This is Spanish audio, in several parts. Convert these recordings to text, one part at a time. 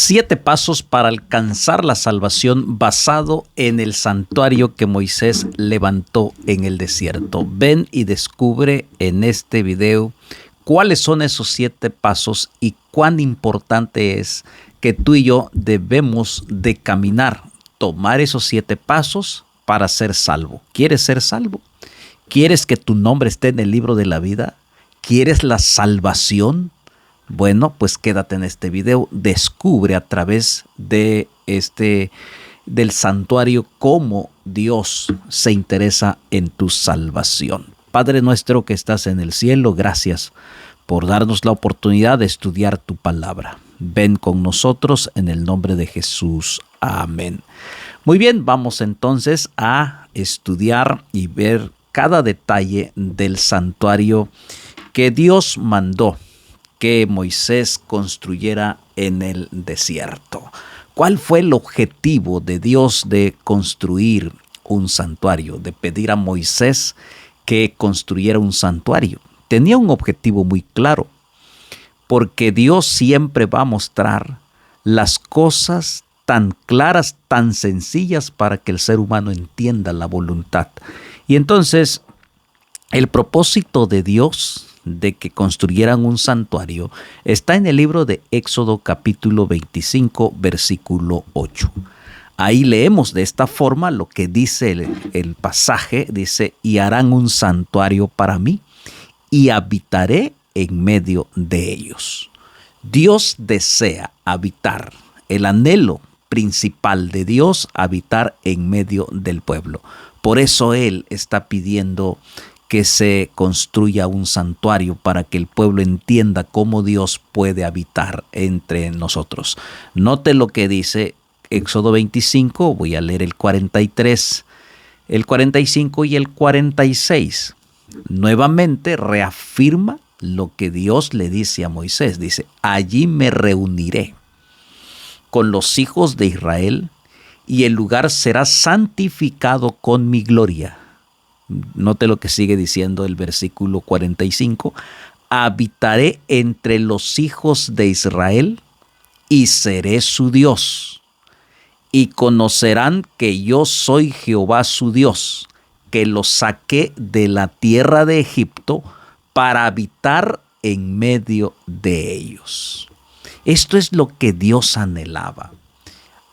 7 pasos para alcanzar la salvación basado en el santuario que Moisés levantó en el desierto. Ven y descubre en este video cuáles son esos 7 pasos y cuán importante es que tú y yo debemos de caminar, tomar esos 7 pasos para ser salvo. ¿Quieres ser salvo? ¿Quieres que tu nombre esté en el libro de la vida? ¿Quieres la salvación? Bueno, pues quédate en este video, descubre a través de del santuario cómo Dios se interesa en tu salvación. Padre nuestro que estás en el cielo, gracias por darnos la oportunidad de estudiar tu palabra. Ven con nosotros en el nombre de Jesús. Amén. Muy bien, vamos entonces a estudiar y ver cada detalle del santuario que Dios mandó que Moisés construyera en el desierto. ¿Cuál fue el objetivo de Dios de construir un santuario, de pedir a Moisés que construyera un santuario? Tenía un objetivo muy claro, porque Dios siempre va a mostrar las cosas tan claras, tan sencillas para que el ser humano entienda la voluntad. Y entonces, el propósito de Dios de que construyeran un santuario está en el libro de Éxodo capítulo 25 versículo 8. Ahí leemos de esta forma lo que dice el pasaje, dice: y harán un santuario para mí y habitaré en medio de ellos. Dios desea habitar, el anhelo principal de Dios, habitar en medio del pueblo. Por eso Él está pidiendo que se construya un santuario para que el pueblo entienda cómo Dios puede habitar entre nosotros. Note lo que dice Éxodo 25, voy a leer el 43, el 45 y el 46. Nuevamente reafirma lo que Dios le dice a Moisés. Dice: allí me reuniré con los hijos de Israel y el lugar será santificado con mi gloria. Note lo que sigue diciendo el versículo 45. Habitaré entre los hijos de Israel y seré su Dios. Y conocerán que yo soy Jehová su Dios, que los saqué de la tierra de Egipto para habitar en medio de ellos. Esto es lo que Dios anhelaba: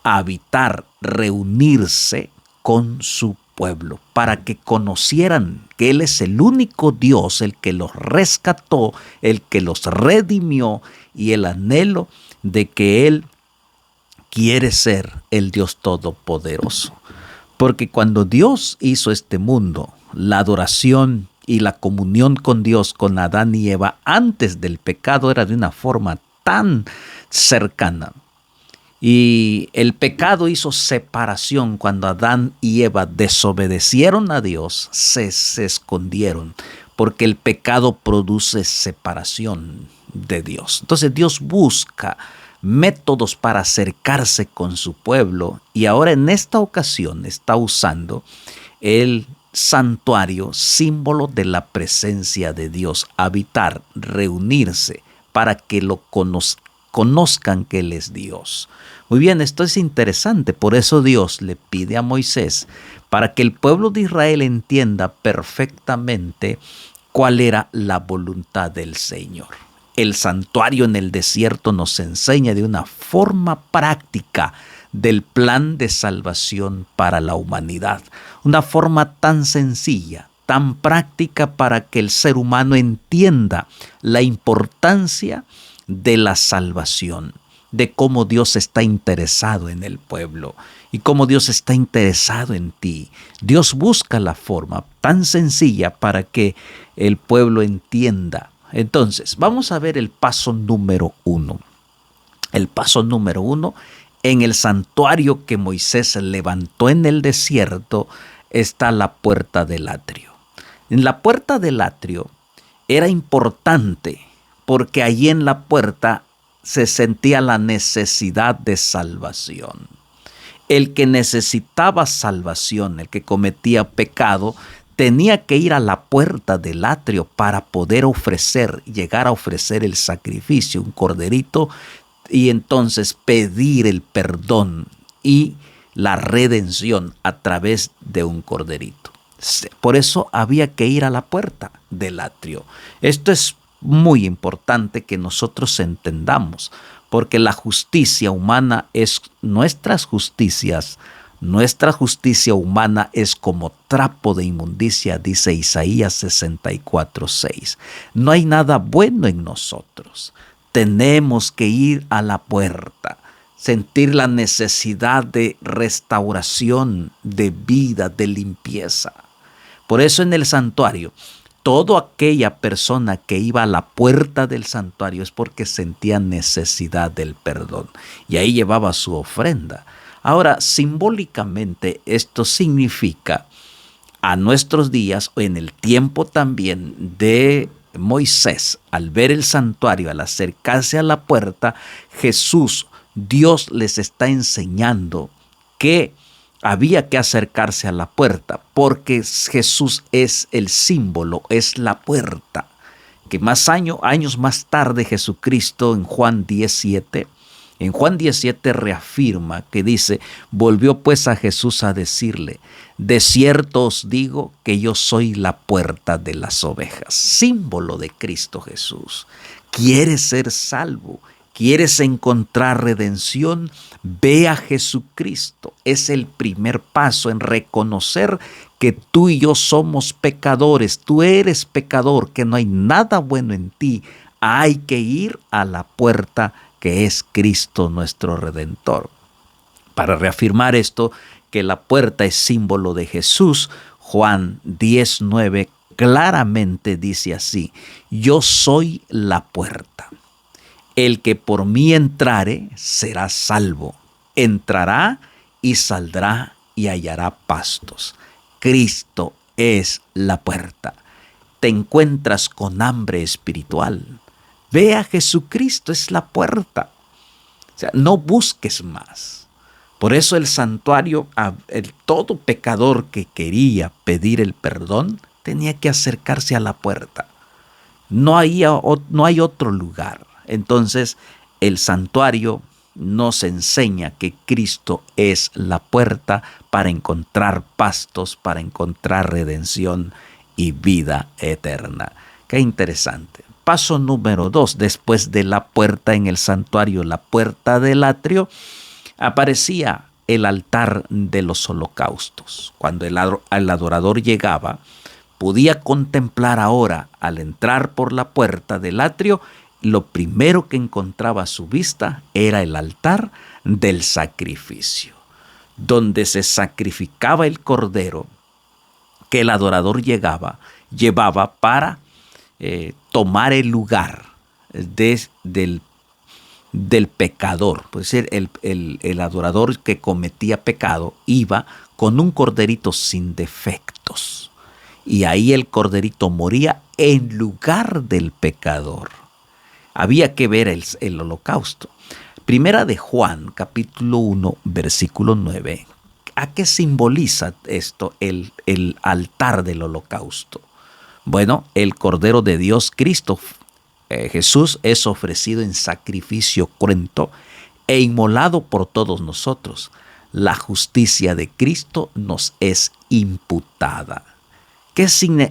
habitar, reunirse con su pueblo, para que conocieran que Él es el único Dios, el que los rescató, el que los redimió, y el anhelo de que Él quiere ser el Dios todopoderoso. Porque cuando Dios hizo este mundo, la adoración y la comunión con Dios, con Adán y Eva, antes del pecado, era de una forma tan cercana. Y el pecado hizo separación. Cuando Adán y Eva desobedecieron a Dios, se escondieron, porque el pecado produce separación de Dios. Entonces Dios busca métodos para acercarse con su pueblo, y ahora en esta ocasión está usando el santuario, símbolo de la presencia de Dios, habitar, reunirse, para que lo conozcan que Él es Dios. Muy bien, esto es interesante. Por eso Dios le pide a Moisés, para que el pueblo de Israel entienda perfectamente cuál era la voluntad del Señor. El santuario en el desierto nos enseña de una forma práctica del plan de salvación para la humanidad. Una forma tan sencilla, tan práctica, para que el ser humano entienda la importancia de la salvación, de cómo Dios está interesado en el pueblo y cómo Dios está interesado en ti. Dios busca la forma tan sencilla para que el pueblo entienda. Entonces, vamos a ver el paso número 1. El paso número 1, en el santuario que Moisés levantó en el desierto, está la puerta del atrio. En la puerta del atrio era importante, porque allí en la puerta se sentía la necesidad de salvación. El que necesitaba salvación, el que cometía pecado, tenía que ir a la puerta del atrio para poder llegar a ofrecer el sacrificio, un corderito y entonces pedir el perdón y la redención a través de un corderito. Por eso había que ir a la puerta del atrio. Esto es muy importante que nosotros entendamos, porque la justicia humana es nuestra justicia humana es como trapo de inmundicia, dice Isaías 64:6. No hay nada bueno en nosotros. Tenemos que ir a la puerta, sentir la necesidad de restauración, de vida, de limpieza. Por eso en el santuario, toda aquella persona que iba a la puerta del santuario es porque sentía necesidad del perdón y ahí llevaba su ofrenda. Ahora, simbólicamente, esto significa a nuestros días, o en el tiempo también de Moisés, al ver el santuario, al acercarse a la puerta, Dios les está enseñando que había que acercarse a la puerta, porque Jesús es el símbolo, es la puerta. Que años más tarde Jesucristo en Juan 17, reafirma que dice, volvió pues a Jesús a decirle, de cierto os digo que yo soy la puerta de las ovejas, símbolo de Cristo Jesús. ¿Quieres ser salvo? ¿Quieres encontrar redención? Ve a Jesucristo. Es el primer paso en reconocer que tú y yo somos pecadores. Tú eres pecador, que no hay nada bueno en ti. Hay que ir a la puerta que es Cristo nuestro Redentor. Para reafirmar esto, que la puerta es símbolo de Jesús, Juan 10:9 claramente dice así, yo soy la puerta. El que por mí entrare será salvo. Entrará y saldrá y hallará pastos. Cristo es la puerta. Te encuentras con hambre espiritual. Ve a Jesucristo, es la puerta. O sea, no busques más. Por eso el santuario, todo pecador que quería pedir el perdón, tenía que acercarse a la puerta. No hay otro lugar. Entonces, el santuario nos enseña que Cristo es la puerta para encontrar pastos, para encontrar redención y vida eterna. Qué interesante. Paso número 2, después de la puerta en el santuario, la puerta del atrio, aparecía el altar de los holocaustos. Cuando el adorador llegaba, podía contemplar ahora, al entrar por la puerta del atrio, lo primero que encontraba a su vista era el altar del sacrificio, donde se sacrificaba el cordero que el adorador llevaba para tomar el lugar del pecador. Es decir, el adorador que cometía pecado iba con un corderito sin defectos. Y ahí el corderito moría en lugar del pecador. Había que ver el holocausto. Primera de Juan, capítulo 1, versículo 9. ¿A qué simboliza esto, el altar del holocausto? Bueno, el Cordero de Dios, Cristo, Jesús, es ofrecido en sacrificio cruento e inmolado por todos nosotros. La justicia de Cristo nos es imputada.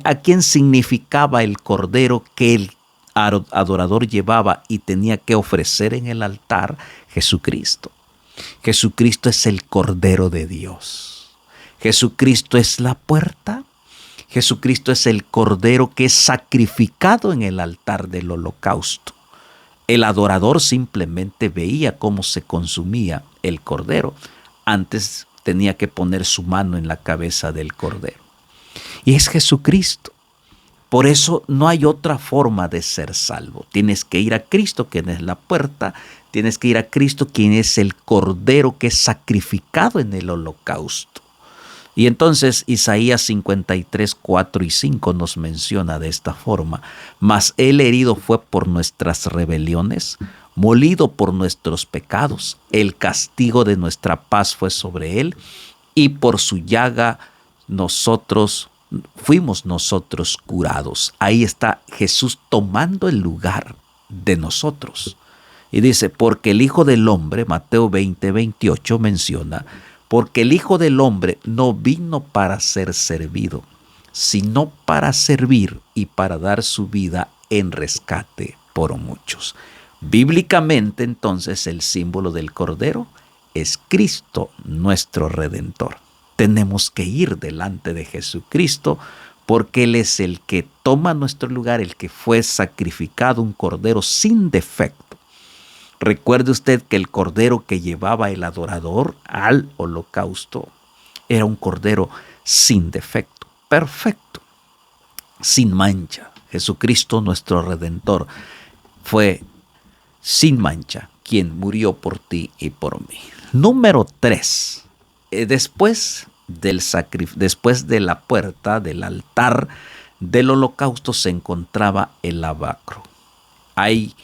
¿A quién significaba el Cordero que el adorador llevaba y tenía que ofrecer en el altar? Jesucristo. Jesucristo es el Cordero de Dios. Jesucristo es la puerta. Jesucristo es el Cordero que es sacrificado en el altar del holocausto. El adorador simplemente veía cómo se consumía el Cordero. Antes tenía que poner su mano en la cabeza del Cordero. Y es Jesucristo. Por eso no hay otra forma de ser salvo. Tienes que ir a Cristo, quien es la puerta. Tienes que ir a Cristo, quien es el Cordero que es sacrificado en el holocausto. Y entonces Isaías 53, 4 y 5 nos menciona de esta forma. Mas él herido fue por nuestras rebeliones, molido por nuestros pecados. El castigo de nuestra paz fue sobre él, y por su llaga fuimos nosotros curados. Ahí está Jesús tomando el lugar de nosotros. Y dice, porque el Hijo del Hombre, Mateo 20:28 menciona, porque el Hijo del Hombre no vino para ser servido, sino para servir y para dar su vida en rescate por muchos. Bíblicamente, entonces, el símbolo del Cordero es Cristo, nuestro Redentor. Tenemos que ir delante de Jesucristo porque Él es el que toma nuestro lugar, el que fue sacrificado, un Cordero sin defecto. Recuerde usted que el cordero que llevaba el adorador al holocausto era un cordero sin defecto, perfecto, sin mancha. Jesucristo, nuestro Redentor, fue sin mancha quien murió por ti y por mí. Número 3. Después de la puerta del altar del holocausto se encontraba el lavacro. Ahí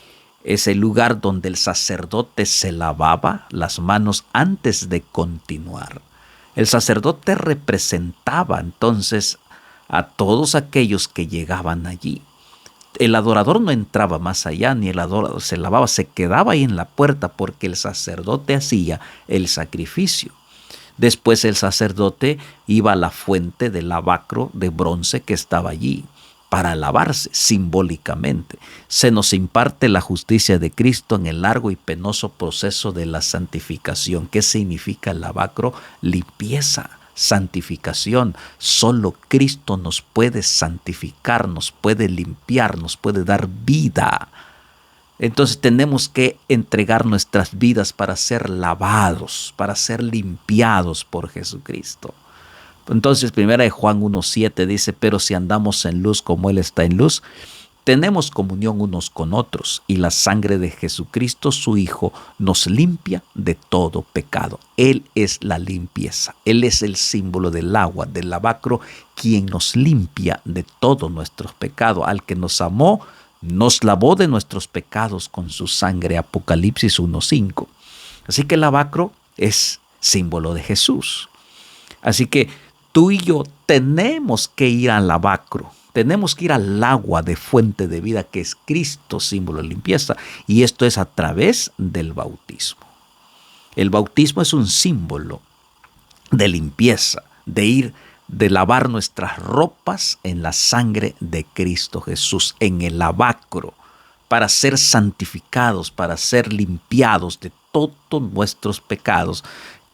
es el lugar donde el sacerdote se lavaba las manos antes de continuar. El sacerdote representaba entonces a todos aquellos que llegaban allí. El adorador no entraba más allá, ni el adorador se lavaba, se quedaba ahí en la puerta porque el sacerdote hacía el sacrificio. Después el sacerdote iba a la fuente del lavacro de bronce que estaba allí para lavarse simbólicamente. Se nos imparte la justicia de Cristo en el largo y penoso proceso de la santificación. ¿Qué significa el lavacro? Limpieza, santificación. Solo Cristo nos puede santificar, nos puede limpiar, nos puede dar vida. Entonces tenemos que entregar nuestras vidas para ser lavados, para ser limpiados por Jesucristo. Entonces, 1 Juan 1:7 dice, pero si andamos en luz como Él está en luz, tenemos comunión unos con otros, y la sangre de Jesucristo, su Hijo, nos limpia de todo pecado. Él es la limpieza, Él es el símbolo del agua, del lavacro, quien nos limpia de todos nuestros pecados. Al que nos amó, nos lavó de nuestros pecados con su sangre. Apocalipsis 1:5. Así que el lavacro es símbolo de Jesús. Así que tú y yo tenemos que ir al lavacro, tenemos que ir al agua de fuente de vida que es Cristo, símbolo de limpieza, y esto es a través del bautismo. El bautismo es un símbolo de limpieza, de lavar nuestras ropas en la sangre de Cristo Jesús, en el lavacro, para ser santificados, para ser limpiados de todos nuestros pecados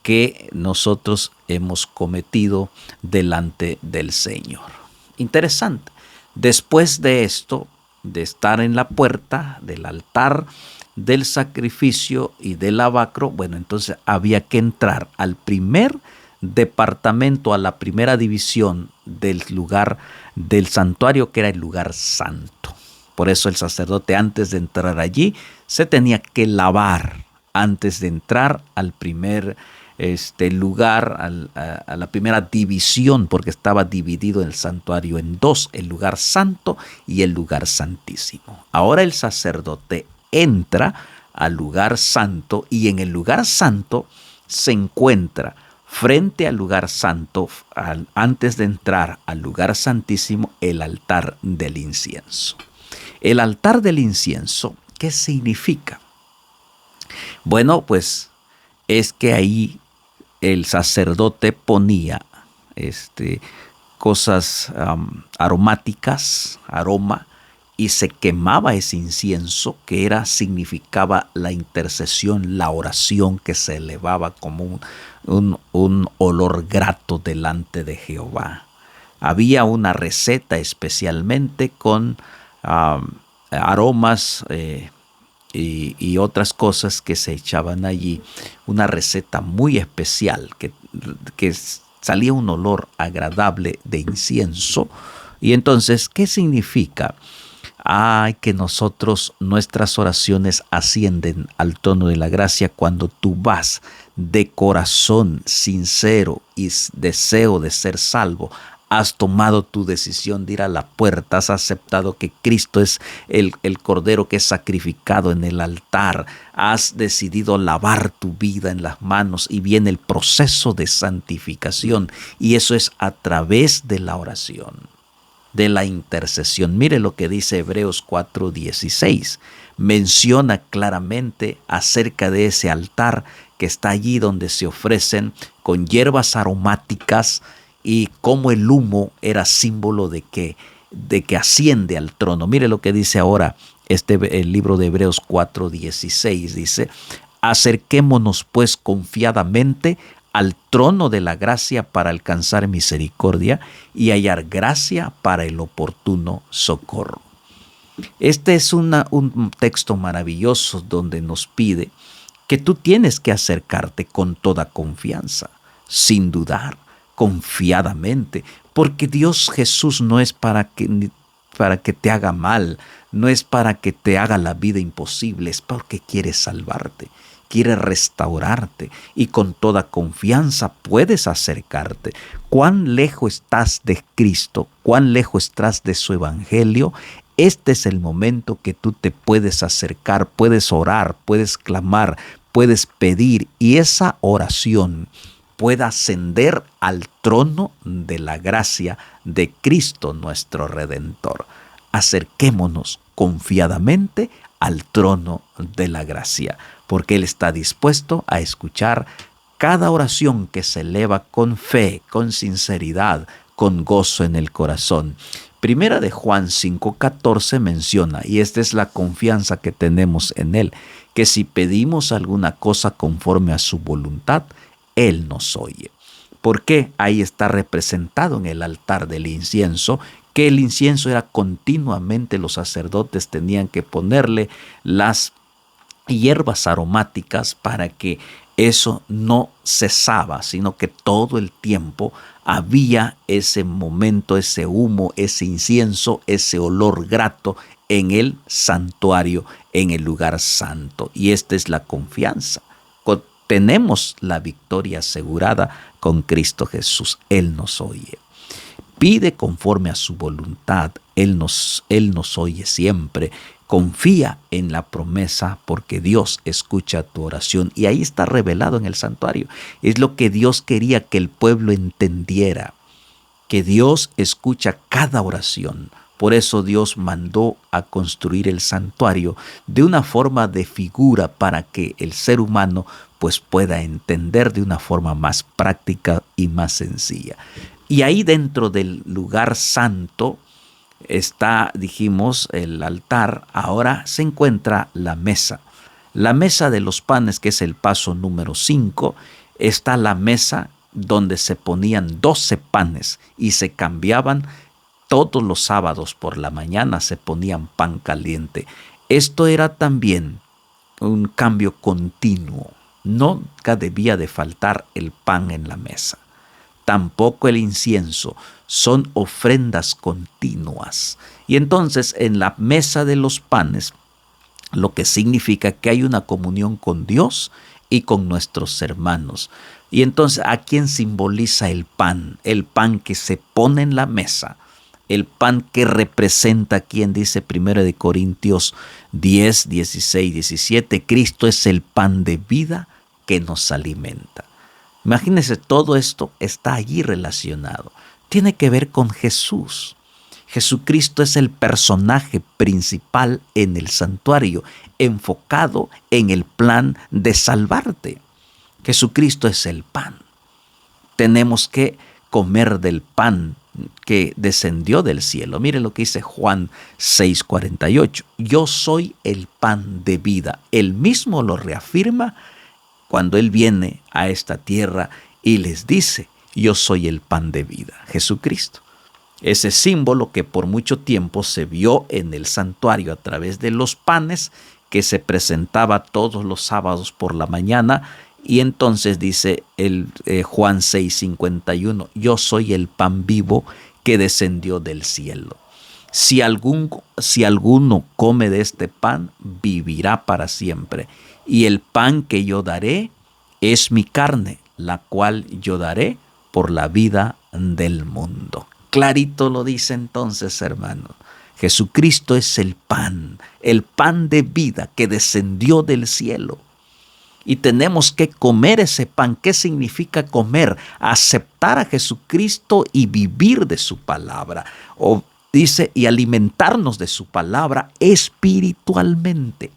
que nosotros hemos cometido delante del Señor. Interesante. Después de esto, de estar en la puerta del altar, del sacrificio y del lavacro, bueno, entonces había que entrar al primer departamento, a la primera división del lugar del santuario, que era el lugar santo. Por eso el sacerdote, antes de entrar allí, se tenía que lavar antes de entrar al primer lugar, a la primera división, porque estaba dividido el santuario en dos, el lugar santo y el lugar santísimo. Ahora el sacerdote entra al lugar santo, y en el lugar santo se encuentra frente al lugar santo, antes de entrar al lugar santísimo, el altar del incienso. El altar del incienso, ¿qué significa? Bueno, pues es que ahí el sacerdote ponía cosas aromáticas, aroma, y se quemaba ese incienso que significaba la intercesión, la oración que se elevaba como un olor grato delante de Jehová. Había una receta especialmente con aromas y otras cosas que se echaban allí, una receta muy especial que salía un olor agradable de incienso. Y entonces, ¿qué significa? Que nuestras oraciones ascienden al trono de la gracia cuando tú vas de corazón sincero y deseo de ser salvo. Has tomado tu decisión de ir a la puerta, has aceptado que Cristo es el Cordero que es sacrificado en el altar, has decidido lavar tu vida en las manos y viene el proceso de santificación, y eso es a través de la oración. de la intercesión. Mire lo que dice Hebreos 4:16. Menciona claramente acerca de ese altar que está allí donde se ofrecen con hierbas aromáticas y cómo el humo era símbolo de que asciende al trono. Mire lo que dice ahora el libro de Hebreos 4:16. Dice: acerquémonos pues confiadamente al trono de la gracia para alcanzar misericordia y hallar gracia para el oportuno socorro. Este es un texto maravilloso donde nos pide que tú tienes que acercarte con toda confianza, sin dudar, confiadamente, porque Dios Jesús no es para que te haga mal, no es para que te haga la vida imposible, es porque quiere salvarte, quiere restaurarte y con toda confianza puedes acercarte. ¿Cuán lejos estás de Cristo? ¿Cuán lejos estás de su evangelio? Este es el momento que tú te puedes acercar, puedes orar, puedes clamar, puedes pedir y esa oración pueda ascender al trono de la gracia de Cristo nuestro Redentor. Acerquémonos confiadamente al trono de la gracia, porque Él está dispuesto a escuchar cada oración que se eleva con fe, con sinceridad, con gozo en el corazón. Primera de Juan 5:14 menciona, y esta es la confianza que tenemos en Él, que si pedimos alguna cosa conforme a su voluntad, Él nos oye. ¿Por qué? Ahí está representado en el altar del incienso, que el incienso era continuamente, los sacerdotes tenían que ponerle las hierbas aromáticas para que eso no cesaba, sino que todo el tiempo había ese momento, ese humo, ese incienso, ese olor grato en el santuario, en el lugar santo. Y esta es la confianza. Tenemos la victoria asegurada con Cristo Jesús. Él nos oye. Pide conforme a su voluntad. Él nos oye siempre. Confía en la promesa porque Dios escucha tu oración. Y ahí está revelado en el santuario. Es lo que Dios quería que el pueblo entendiera. Que Dios escucha cada oración. Por eso Dios mandó a construir el santuario de una forma de figura para que el ser humano pues pueda entender de una forma más práctica y más sencilla. Y ahí dentro del lugar santo está, dijimos, el altar. Ahora se encuentra la mesa. La mesa de los panes, que es el paso número 5, está la mesa donde se ponían 12 panes y se cambiaban todos los sábados por la mañana, se ponían pan caliente. Esto era también un cambio continuo. Nunca debía de faltar el pan en la mesa. Tampoco el incienso. Son ofrendas continuas. Y entonces en la mesa de los panes, lo que significa que hay una comunión con Dios y con nuestros hermanos. Y entonces, ¿a quién simboliza el pan? El pan que se pone en la mesa. El pan que representa, quien dice 1 de Corintios 10, 16, 17, Cristo es el pan de vida que nos alimenta. Imagínense, todo esto está allí relacionado. Tiene que ver con Jesús. Jesucristo es el personaje principal en el santuario, enfocado en el plan de salvarte. Jesucristo es el pan. Tenemos que comer del pan que descendió del cielo. Miren lo que dice Juan 6:48. Yo soy el pan de vida. Él mismo lo reafirma cuando Él viene a esta tierra y les dice, yo soy el pan de vida, Jesucristo. Ese símbolo que por mucho tiempo se vio en el santuario a través de los panes que se presentaba todos los sábados por la mañana. Y entonces dice Juan 6:51, yo soy el pan vivo que descendió del cielo. Si alguno come de este pan, vivirá para siempre. Y el pan que yo daré es mi carne, la cual yo daré por la vida del mundo. Clarito lo dice entonces, hermano. Jesucristo es el pan de vida que descendió del cielo. Y tenemos que comer ese pan. ¿Qué significa comer? Aceptar a Jesucristo y vivir de su palabra. Dice, y alimentarnos de su palabra espiritualmente.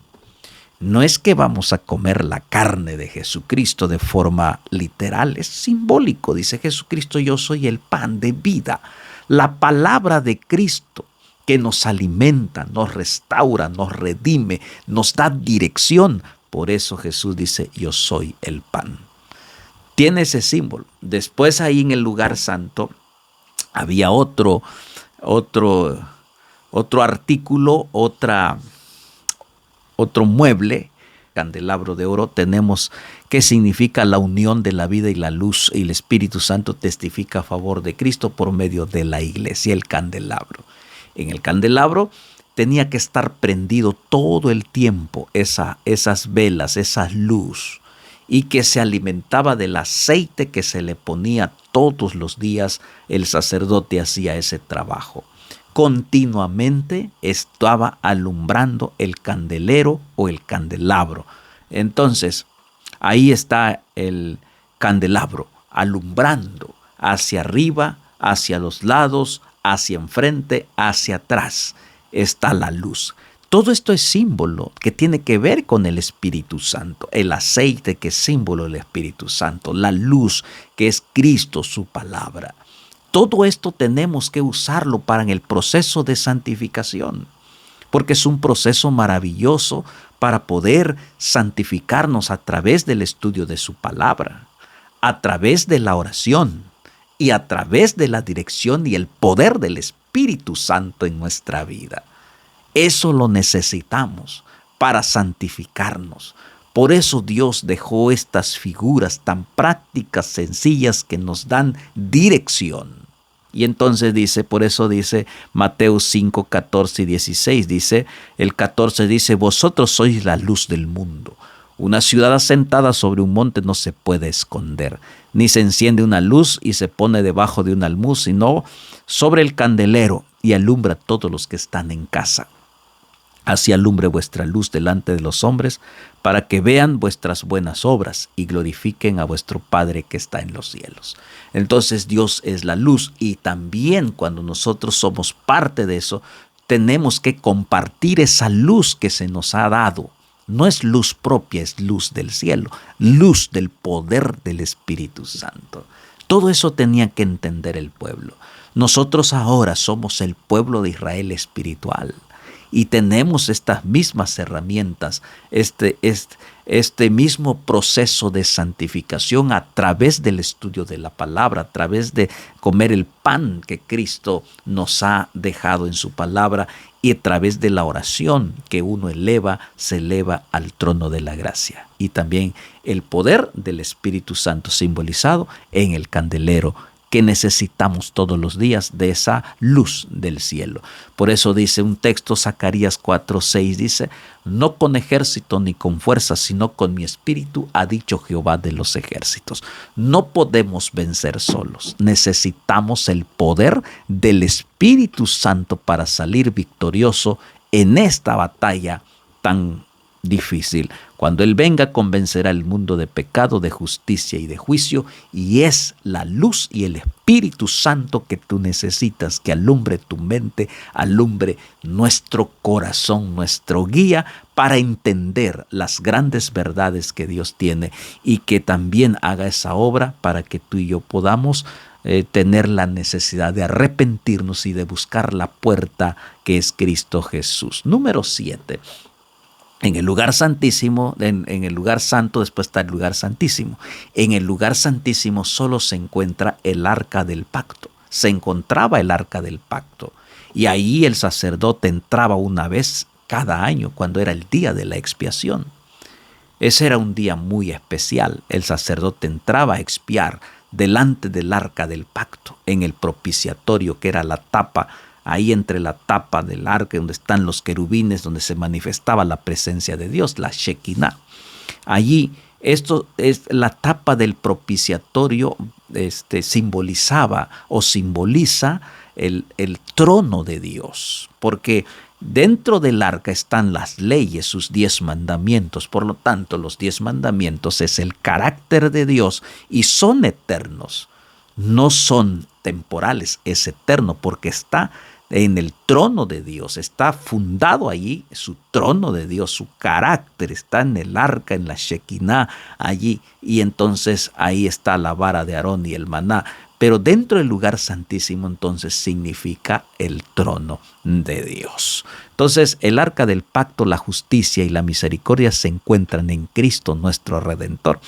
No es que vamos a comer la carne de Jesucristo de forma literal, es simbólico. Dice Jesucristo, yo soy el pan de vida. La palabra de Cristo que nos alimenta, nos restaura, nos redime, nos da dirección. Por eso Jesús dice, yo soy el pan. Tiene ese símbolo. Después ahí en el lugar santo había otro artículo, otro mueble, candelabro de oro. Tenemos que significa la unión de la vida y la luz, y el Espíritu Santo testifica a favor de Cristo por medio de la iglesia, el candelabro. En el candelabro tenía que estar prendido todo el tiempo esas velas, esa luz, y que se alimentaba del aceite que se le ponía todos los días. El sacerdote hacía ese trabajo. Continuamente estaba alumbrando el candelero o el candelabro. Entonces, ahí está el candelabro, alumbrando hacia arriba, hacia los lados, hacia enfrente, hacia atrás. Está la luz. Todo esto es símbolo que tiene que ver con el Espíritu Santo. El aceite que es símbolo del Espíritu Santo. La luz que es Cristo, su palabra. Todo esto tenemos que usarlo para el proceso de santificación, porque es un proceso maravilloso para poder santificarnos a través del estudio de su palabra, a través de la oración y a través de la dirección y el poder del Espíritu Santo en nuestra vida. Eso lo necesitamos para santificarnos. Por eso Dios dejó estas figuras tan prácticas, sencillas, que nos dan dirección. Y entonces dice, por eso dice Mateo 5, 14 y 16, dice, el 14 dice, vosotros sois la luz del mundo. Una ciudad asentada sobre un monte no se puede esconder, ni se enciende una luz y se pone debajo de un almud, sino sobre el candelero, y alumbra a todos los que están en casa. Así alumbre vuestra luz delante de los hombres, para que vean vuestras buenas obras y glorifiquen a vuestro Padre que está en los cielos. Entonces Dios es la luz, y también cuando nosotros somos parte de eso, tenemos que compartir esa luz que se nos ha dado. No es luz propia, es luz del cielo, luz del poder del Espíritu Santo. Todo eso tenía que entender el pueblo. Nosotros ahora somos el pueblo de Israel espiritual. Y tenemos estas mismas herramientas, este mismo proceso de santificación a través del estudio de la palabra, a través de comer el pan que Cristo nos ha dejado en su palabra, y a través de la oración que uno se eleva al trono de la gracia. Y también el poder del Espíritu Santo simbolizado en el candelero, que necesitamos todos los días de esa luz del cielo. Por eso dice un texto, Zacarías 4:6, dice, no con ejército ni con fuerza, sino con mi espíritu, ha dicho Jehová de los ejércitos. No podemos vencer solos. Necesitamos el poder del Espíritu Santo para salir victorioso en esta batalla tan difícil. Cuando Él venga, convencerá al mundo de pecado, de justicia y de juicio, y es la luz y el Espíritu Santo que tú necesitas, que alumbre tu mente, alumbre nuestro corazón, nuestro guía, para entender las grandes verdades que Dios tiene, y que también haga esa obra para que tú y yo podamos tener la necesidad de arrepentirnos y de buscar la puerta que es Cristo Jesús. Número 7. En el lugar santísimo, en el lugar santo, después está el lugar santísimo. En el lugar santísimo solo se encuentra el arca del pacto. Se encontraba el arca del pacto. Y ahí el sacerdote entraba una vez cada año, cuando era el día de la expiación. Ese era un día muy especial. El sacerdote entraba a expiar delante del arca del pacto, en el propiciatorio, que era la tapa, ahí entre la tapa del arca, donde están los querubines, donde se manifestaba la presencia de Dios, la Shekinah. Allí, esto es la tapa del propiciatorio, simbolizaba o simboliza el trono de Dios, porque dentro del arca están las leyes, sus 10 mandamientos. Por lo tanto, los 10 mandamientos es el carácter de Dios y son eternos. No son temporales, es eterno, porque está en el trono de Dios, está fundado allí su trono de Dios, su carácter está en el arca, en la Shekinah allí, y entonces ahí está la vara de Aarón y el maná. Pero dentro del lugar santísimo entonces significa el trono de Dios. Entonces el arca del pacto, la justicia y la misericordia se encuentran en Cristo nuestro Redentor.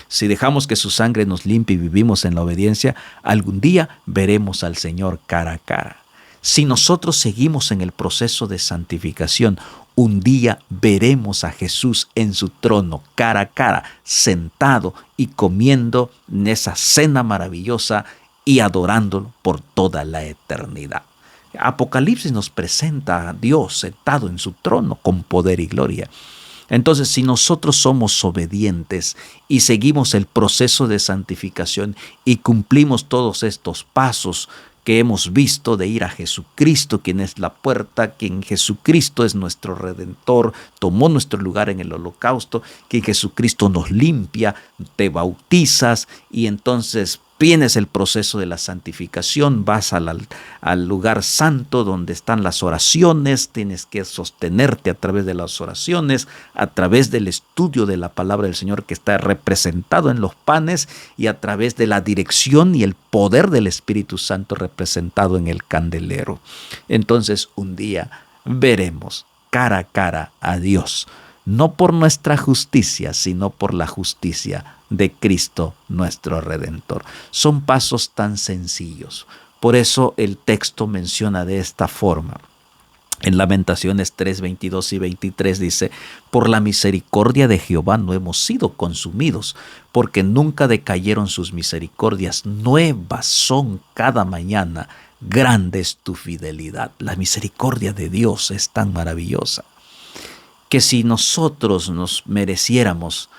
Si dejamos que su sangre nos limpie y vivimos en la obediencia, algún día veremos al Señor cara a cara. Si nosotros seguimos en el proceso de santificación, un día veremos a Jesús en su trono, cara a cara, sentado y comiendo en esa cena maravillosa y adorándolo por toda la eternidad. Apocalipsis nos presenta a Dios sentado en su trono con poder y gloria. Entonces, si nosotros somos obedientes y seguimos el proceso de santificación y cumplimos todos estos pasos que hemos visto de ir a Jesucristo, quien es la puerta, quien Jesucristo es nuestro Redentor, tomó nuestro lugar en el holocausto, que Jesucristo nos limpia, te bautizas y entonces vienes el proceso de la santificación, vas al lugar santo donde están las oraciones, tienes que sostenerte a través de las oraciones, a través del estudio de la palabra del Señor que está representado en los panes y a través de la dirección y el poder del Espíritu Santo representado en el candelero. Entonces un día veremos cara a cara a Dios, no por nuestra justicia, sino por la justicia de Cristo nuestro Redentor. Son pasos tan sencillos. Por eso el texto menciona de esta forma. En Lamentaciones 3, 22 y 23 dice: por la misericordia de Jehová no hemos sido consumidos, porque nunca decayeron sus misericordias. Nuevas son cada mañana, grande es tu fidelidad. La misericordia de Dios es tan maravillosa que si nosotros nos mereciéramos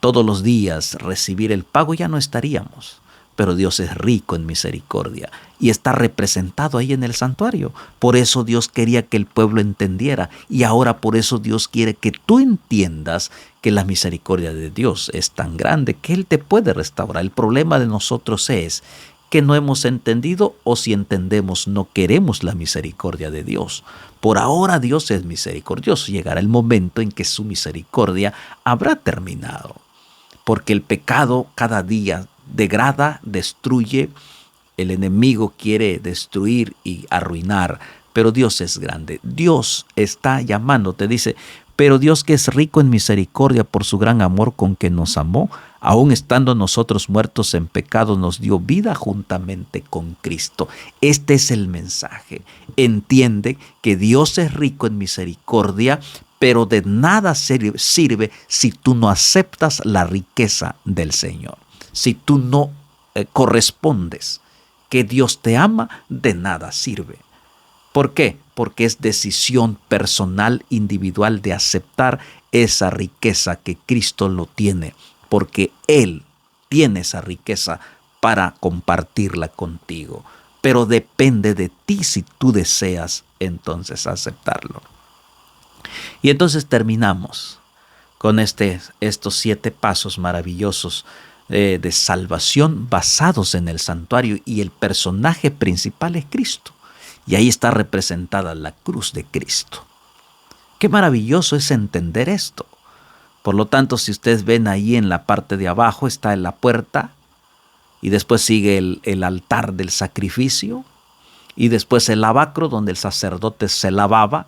todos los días recibir el pago, ya no estaríamos. Pero Dios es rico en misericordia y está representado ahí en el santuario. Por eso Dios quería que el pueblo entendiera, y ahora por eso Dios quiere que tú entiendas que la misericordia de Dios es tan grande que Él te puede restaurar. El problema de nosotros es que no hemos entendido, o si entendemos no queremos la misericordia de Dios. Por ahora Dios es misericordioso. Llegará el momento en que su misericordia habrá terminado, porque el pecado cada día degrada, destruye, el enemigo quiere destruir y arruinar, pero Dios es grande. Dios está llamando, te dice: pero Dios, que es rico en misericordia por su gran amor con que nos amó, aun estando nosotros muertos en pecado, nos dio vida juntamente con Cristo. Este es el mensaje. Entiende que Dios es rico en misericordia, pero de nada sirve si tú no aceptas la riqueza del Señor. Si tú no correspondes que Dios te ama, de nada sirve. ¿Por qué? Porque es decisión personal, individual, de aceptar esa riqueza que Cristo lo tiene, porque Él tiene esa riqueza para compartirla contigo. Pero depende de ti si tú deseas entonces aceptarlo. Y entonces terminamos con estos 7 pasos maravillosos de salvación basados en el santuario, y el personaje principal es Cristo. Y ahí está representada la cruz de Cristo. Qué maravilloso es entender esto. Por lo tanto, si ustedes ven ahí en la parte de abajo está la puerta, y después sigue el altar del sacrificio, y después el lavacro donde el sacerdote se lavaba,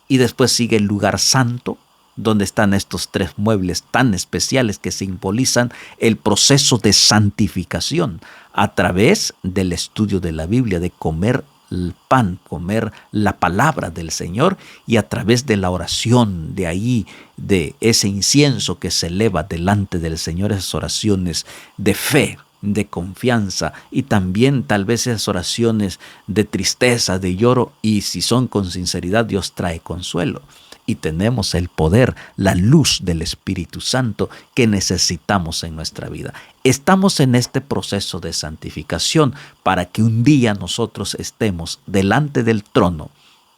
y después sigue el lugar santo, donde están estos 3 muebles tan especiales que simbolizan el proceso de santificación a través del estudio de la Biblia, de comer el pan, comer la palabra del Señor, y a través de la oración, de ahí, de ese incienso que se eleva delante del Señor, esas oraciones de fe, de confianza, y también tal vez esas oraciones de tristeza, de lloro, y si son con sinceridad, Dios trae consuelo. Y tenemos el poder, la luz del Espíritu Santo que necesitamos en nuestra vida. Estamos en este proceso de santificación para que un día nosotros estemos delante del trono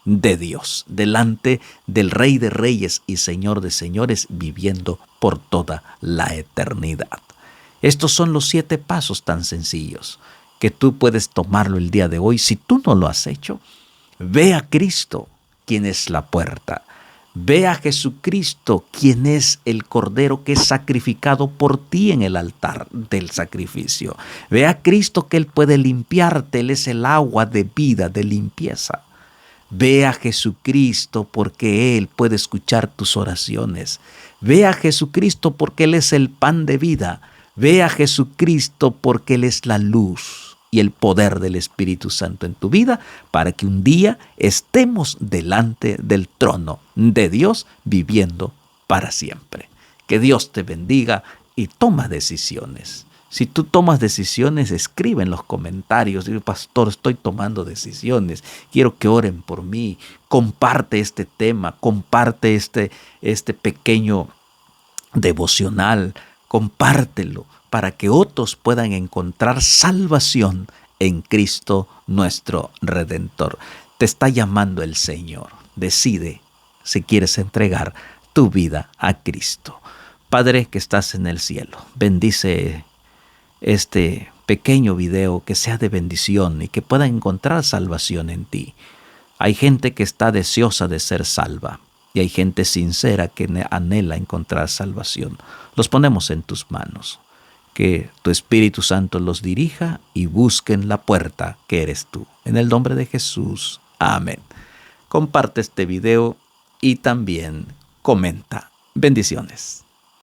de Dios, delante del Rey de Reyes y Señor de Señores, viviendo por toda la eternidad. Estos son los 7 pasos tan sencillos que tú puedes tomarlo el día de hoy. Si tú no lo has hecho, ve a Cristo, quien es la puerta. Ve a Jesucristo, quien es el Cordero que es sacrificado por ti en el altar del sacrificio. Ve a Cristo, que Él puede limpiarte. Él es el agua de vida, de limpieza. Ve a Jesucristo, porque Él puede escuchar tus oraciones. Ve a Jesucristo, porque Él es el pan de vida. Ve a Jesucristo, porque Él es la luz y el poder del Espíritu Santo en tu vida, para que un día estemos delante del trono de Dios, viviendo para siempre. Que Dios te bendiga y toma decisiones. Si tú tomas decisiones, escribe en los comentarios: digo, pastor, estoy tomando decisiones, quiero que oren por mí. Comparte este tema, comparte este pequeño devocional, compártelo para que otros puedan encontrar salvación en Cristo nuestro Redentor. Te está llamando el Señor. Decide si quieres entregar tu vida a Cristo. Padre que estás en el cielo, bendice este pequeño video, que sea de bendición y que pueda encontrar salvación en ti. Hay gente que está deseosa de ser salva y hay gente sincera que anhela encontrar salvación. Los ponemos en tus manos. Que tu Espíritu Santo los dirija y busquen la puerta que eres tú. En el nombre de Jesús. Amén. Comparte este video y también comenta. Bendiciones.